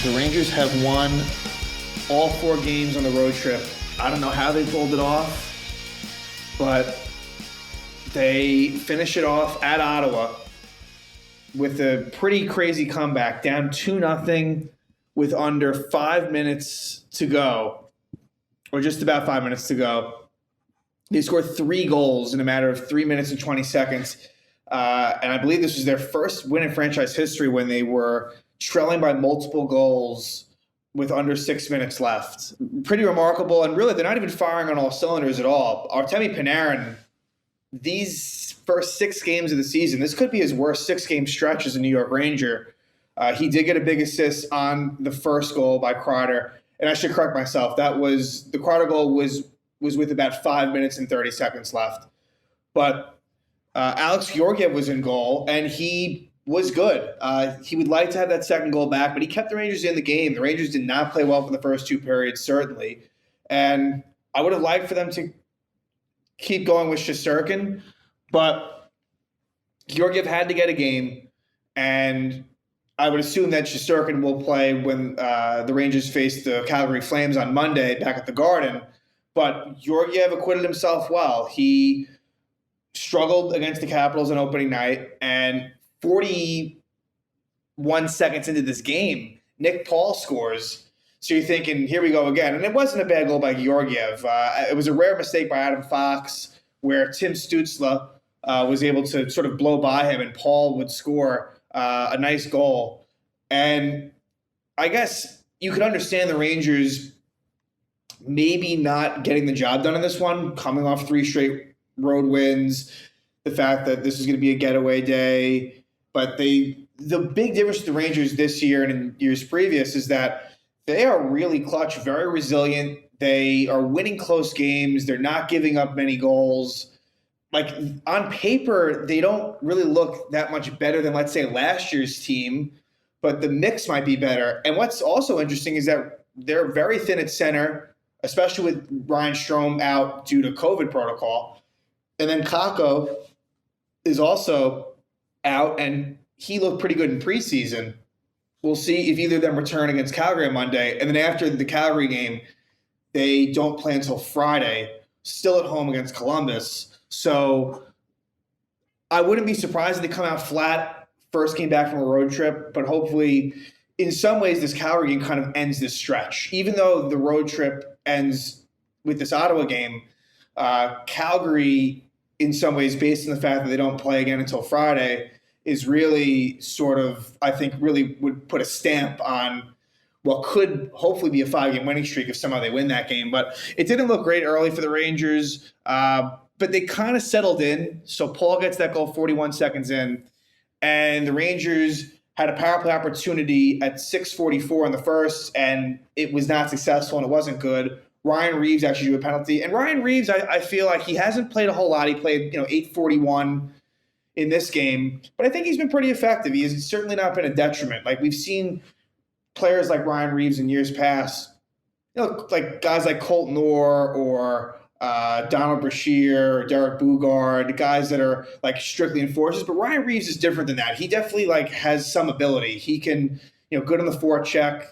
The Rangers have won all 4 games on the road trip. I don't know how they pulled it off, but they finish it off at Ottawa with a pretty crazy comeback, down 2-0 with under 5 minutes to go, or just about 5 minutes to go. They scored 3 goals in a matter of 3 minutes and 20 seconds. And I believe this was their first win in franchise history when they were trailing by multiple goals with under 6 minutes left. Pretty remarkable. And really, they're not even firing on all cylinders at all. Artemi Panarin, these first 6 games of the season, this could be his worst 6-game stretch as a New York Ranger. He did get a big assist on the first goal by Kreider. And I should correct myself. The Kreider goal was with about 5 minutes and 30 seconds left. But Alex Georgiev was in goal, and he was good. He would like to have that second goal back, but he kept the Rangers in the game. The Rangers did not play well for the first 2 periods, certainly. And I would have liked for them to keep going with Shesterkin, but Georgiev had to get a game, and I would assume that Shesterkin will play when the Rangers face the Calgary Flames on Monday back at the Garden. But Georgiev acquitted himself well. He struggled against the Capitals on opening night, and 41 seconds into this game, Nick Paul scores. So you're thinking, here we go again. And it wasn't a bad goal by Georgiev. It was a rare mistake by Adam Fox where Tim Stützle was able to sort of blow by him, and Paul would score a nice goal. And I guess you could understand the Rangers maybe not getting the job done in this one, coming off 3 straight road wins, the fact that this is going to be a getaway day. But the big difference with the Rangers this year and in years previous is that they are really clutch, very resilient. They are winning close games. They're not giving up many goals. Like, on paper, they don't really look that much better than, let's say, last year's team, but the mix might be better. And what's also interesting is that they're very thin at center, especially with Ryan Strome out due to COVID protocol. And then Kakko is also out, and he looked pretty good in preseason. We'll see if either of them return against Calgary on Monday. And then after the Calgary game, they don't play until Friday, still at home against Columbus. So I wouldn't be surprised if they come out flat first game back from a road trip, but hopefully in some ways this Calgary game kind of ends this stretch. Even though the road trip ends with this Ottawa game, Calgary, in some ways, based on the fact that they don't play again until Friday, is really sort of, I think, really would put a stamp on what could hopefully be a 5-game winning streak if somehow they win that game. But it didn't look great early for the Rangers, but they kind of settled in. So Paul gets that goal 41 seconds in, and the Rangers had a power play opportunity at 6:44 in the first, and it was not successful, and it wasn't good. Ryan Reeves actually drew a penalty. And Ryan Reeves, I feel like he hasn't played a whole lot. He played, 8:41 in this game. But I think he's been pretty effective. He has certainly not been a detriment. Like, we've seen players like Ryan Reeves in years past, like guys like Colton Orr or Donald Brashear or Derek Bugard, guys that are like strictly enforcers. But Ryan Reeves is different than that. He definitely has some ability. He can, good on the forecheck.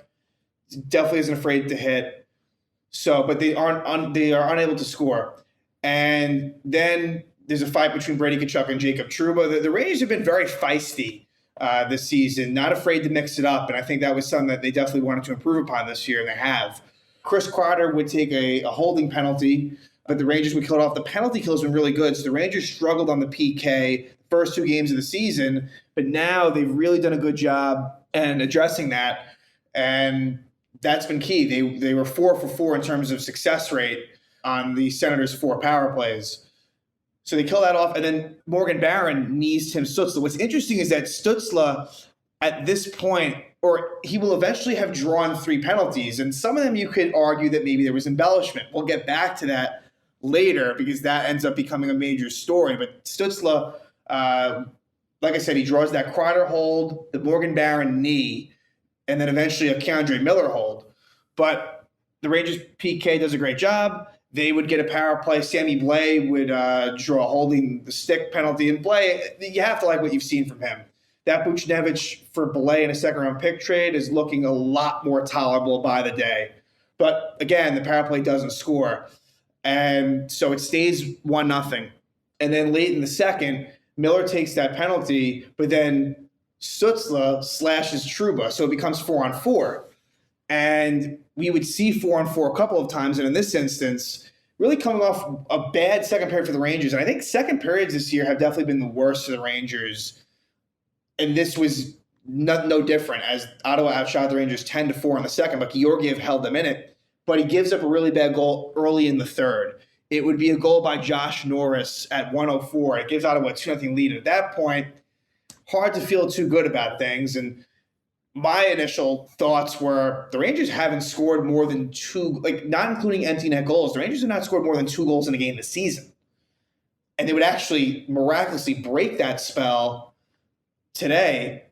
Definitely isn't afraid to hit. So, but they are unable to score. And then there's a fight between Brady Tkachuk and Jacob Trouba. The Rangers have been very feisty this season, not afraid to mix it up. And I think that was something that they definitely wanted to improve upon this year, and they have. Chris Kreider would take a holding penalty, but the Rangers would kill it off. The penalty kill has been really good. So the Rangers struggled on the PK the first 2 games of the season, but now they've really done a good job in addressing that. And that's been key. They were 4 for 4 in terms of success rate on the Senators' 4 power plays. So they kill that off, and then Morgan Barron knees Tim Stützle. What's interesting is that Stützle, at this point, or he will eventually have drawn 3 penalties, and some of them you could argue that maybe there was embellishment. We'll get back to that later because that ends up becoming a major story. But Stützle, like I said, he draws that Kreider hold, the Morgan Barron knee, and then eventually a Keandre Miller hold. But the Rangers PK does a great job. They would get a power play. Sammy Blais would draw a holding the stick penalty. And Blais, you have to like what you've seen from him. that Buchnevich for Belay in a second-round pick trade is looking a lot more tolerable by the day. But again, the power play doesn't score. And so it stays 1-0. And then late in the second, Miller takes that penalty, but then Stutzla slashes Trouba. So it becomes 4-on-4. And we would see 4-on-4 a couple of times. And in this instance, really coming off a bad second period for the Rangers. And I think second periods this year have definitely been the worst for the Rangers. And this was no different, as Ottawa outshot the Rangers 10-4 in the second, but Georgiev held them in it. But he gives up a really bad goal early in the third. It would be a goal by Josh Norris at 1:04. It gives Ottawa a 2-0 lead. At that point, hard to feel too good about things. And my initial thoughts were the Rangers haven't scored more than two, like not including empty net goals. The Rangers have not scored more than 2 goals in a game this season. And they would actually miraculously break that spell today.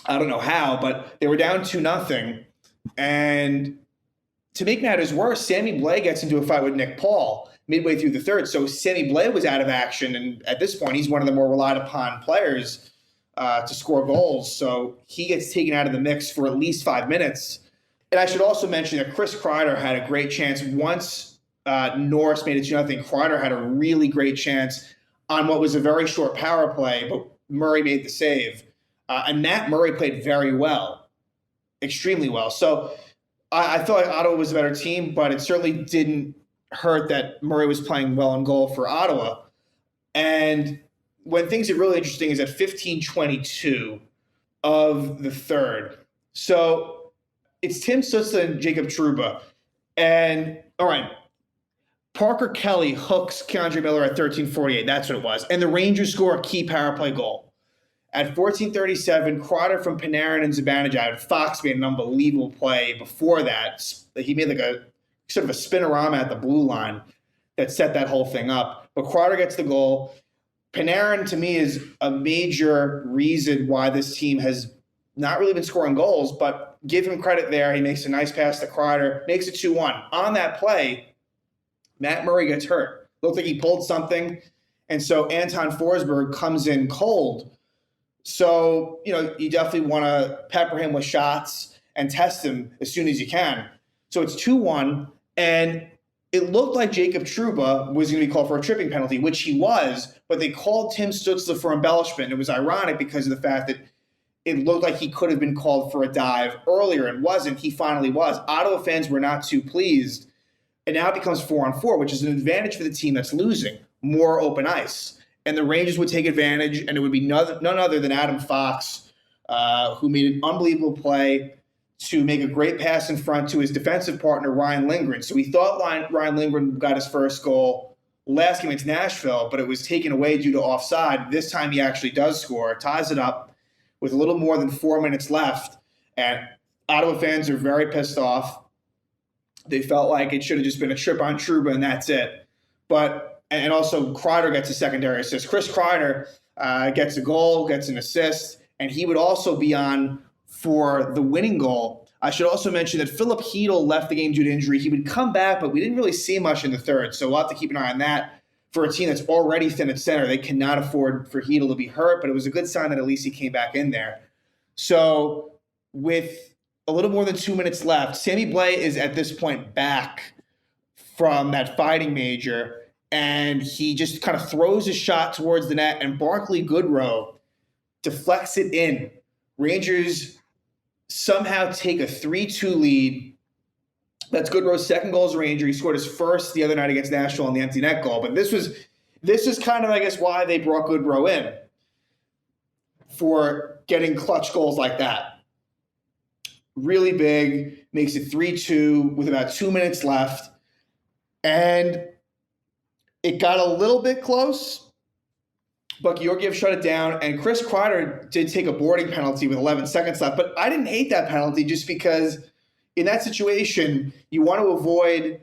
I don't know how, but they were down 2-0. And to make matters worse, Sammy Blais gets into a fight with Nick Paul midway through the third. So Sammy Blais was out of action. And at this point, he's one of the more relied upon players to score goals. So he gets taken out of the mix for at least 5 minutes. And I should also mention that Chris Kreider had a great chance. Once Norris made it 2-0, Kreider had a really great chance on what was a very short power play, but Murray made the save. And Matt Murray played very well, extremely well. So I feel like Ottawa was a better team, but it certainly didn't hurt that Murray was playing well in goal for Ottawa. And when things get really interesting is at 15:22 of the third. So it's Tim Stutzla and Jacob Trouba. And, all right, Parker Kelly hooks K'Andre Miller at 13:48. That's what it was. And the Rangers score a key power play goal. At 14:37, Kreider from Panarin and Zibanejad. Fox made an unbelievable play before that. He made like a sort of a spinorama at the blue line that set that whole thing up. But Kreider gets the goal. Panarin, to me, is a major reason why this team has not really been scoring goals, but give him credit there. He makes a nice pass to Kreider, makes it 2-1. On that play, Matt Murray gets hurt. Looked like he pulled something. And so Anton Forsberg comes in cold. So, you definitely want to pepper him with shots and test him as soon as you can. So it's 2-1, and it looked like Jacob Trouba was going to be called for a tripping penalty, which he was, but they called Tim Stutzla for embellishment. It was ironic because of the fact that it looked like he could have been called for a dive earlier and wasn't. He finally was. Ottawa fans were not too pleased. And now it becomes 4-on-4, which is an advantage for the team that's losing. More open ice. And the Rangers would take advantage, and it would be none other than Adam Fox, who made an unbelievable play to make a great pass in front to his defensive partner, Ryan Lindgren. So we thought Ryan Lindgren got his first goal last game against Nashville, but it was taken away due to offside. This time he actually does score, ties it up with a little more than 4 minutes left. And Ottawa fans are very pissed off. They felt like it should have just been a trip on Trouba and that's it. And also Kreider gets a secondary assist. Chris Kreider gets a goal, gets an assist, and he would also be on for the winning goal. I should also mention that Philip Hedl left the game due to injury. He would come back, but we didn't really see much in the third, so we'll have to keep an eye on that. For a team that's already thin at center, they cannot afford for Hedl to be hurt, but it was a good sign that at least he came back in there. So with a little more than 2 minutes left, Sammy Blais is at this point back from that fighting major, and he just kind of throws his shot towards the net, and Barclay Goodrow deflects it in. Rangers somehow take a 3-2 lead. That's Goodrow's second goal as a Ranger. He scored his first the other night against Nashville on the empty net goal. But this is kind of, I guess, why they brought Goodrow in, for getting clutch goals like that. Really big, makes it 3-2 with about 2 minutes left. And it got a little bit close, but Georgiev shut it down, and Chris Kreider did take a boarding penalty with 11 seconds left. But I didn't hate that penalty just because in that situation, you want to avoid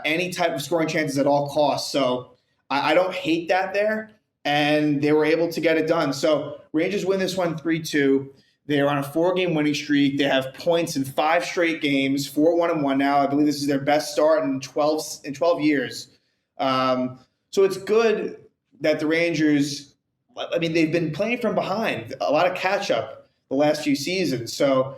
any type of scoring chances at all costs. So I don't hate that there, and they were able to get it done. So Rangers win this one 3-2. They are on a 4-game winning streak. They have points in 5 straight games, 4-1-1 now. I believe this is their best start in 12 years. So it's good that the Rangers I mean, they've been playing from behind, a lot of catch up the last few seasons. So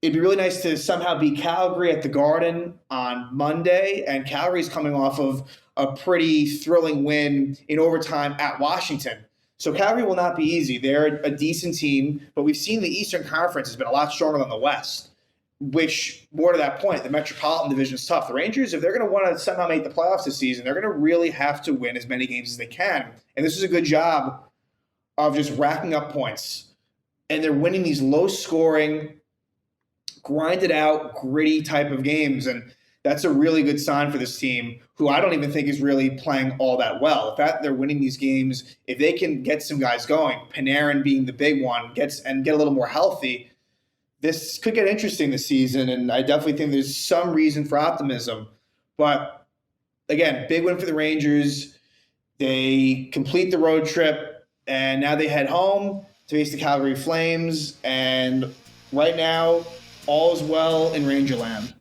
it'd be really nice to somehow beat Calgary at the Garden on Monday. And Calgary's coming off of a pretty thrilling win in overtime at Washington. So Calgary will not be easy. They're a decent team, but we've seen the Eastern Conference has been a lot stronger than the West, which, more to that point, the Metropolitan Division is tough. The Rangers, if they're going to want to somehow make the playoffs this season, they're going to really have to win as many games as they can. And this is a good job of just racking up points. And they're winning these low-scoring, grinded out, gritty type of games. And that's a really good sign for this team, who I don't even think is really playing all that well. The fact that they're winning these games, if they can get some guys going, Panarin being the big one, get a little more healthy, this could get interesting this season. And I definitely think there's some reason for optimism. But again, big win for the Rangers. They complete the road trip, and now they head home to face the Calgary Flames. And right now, all is well in Rangerland.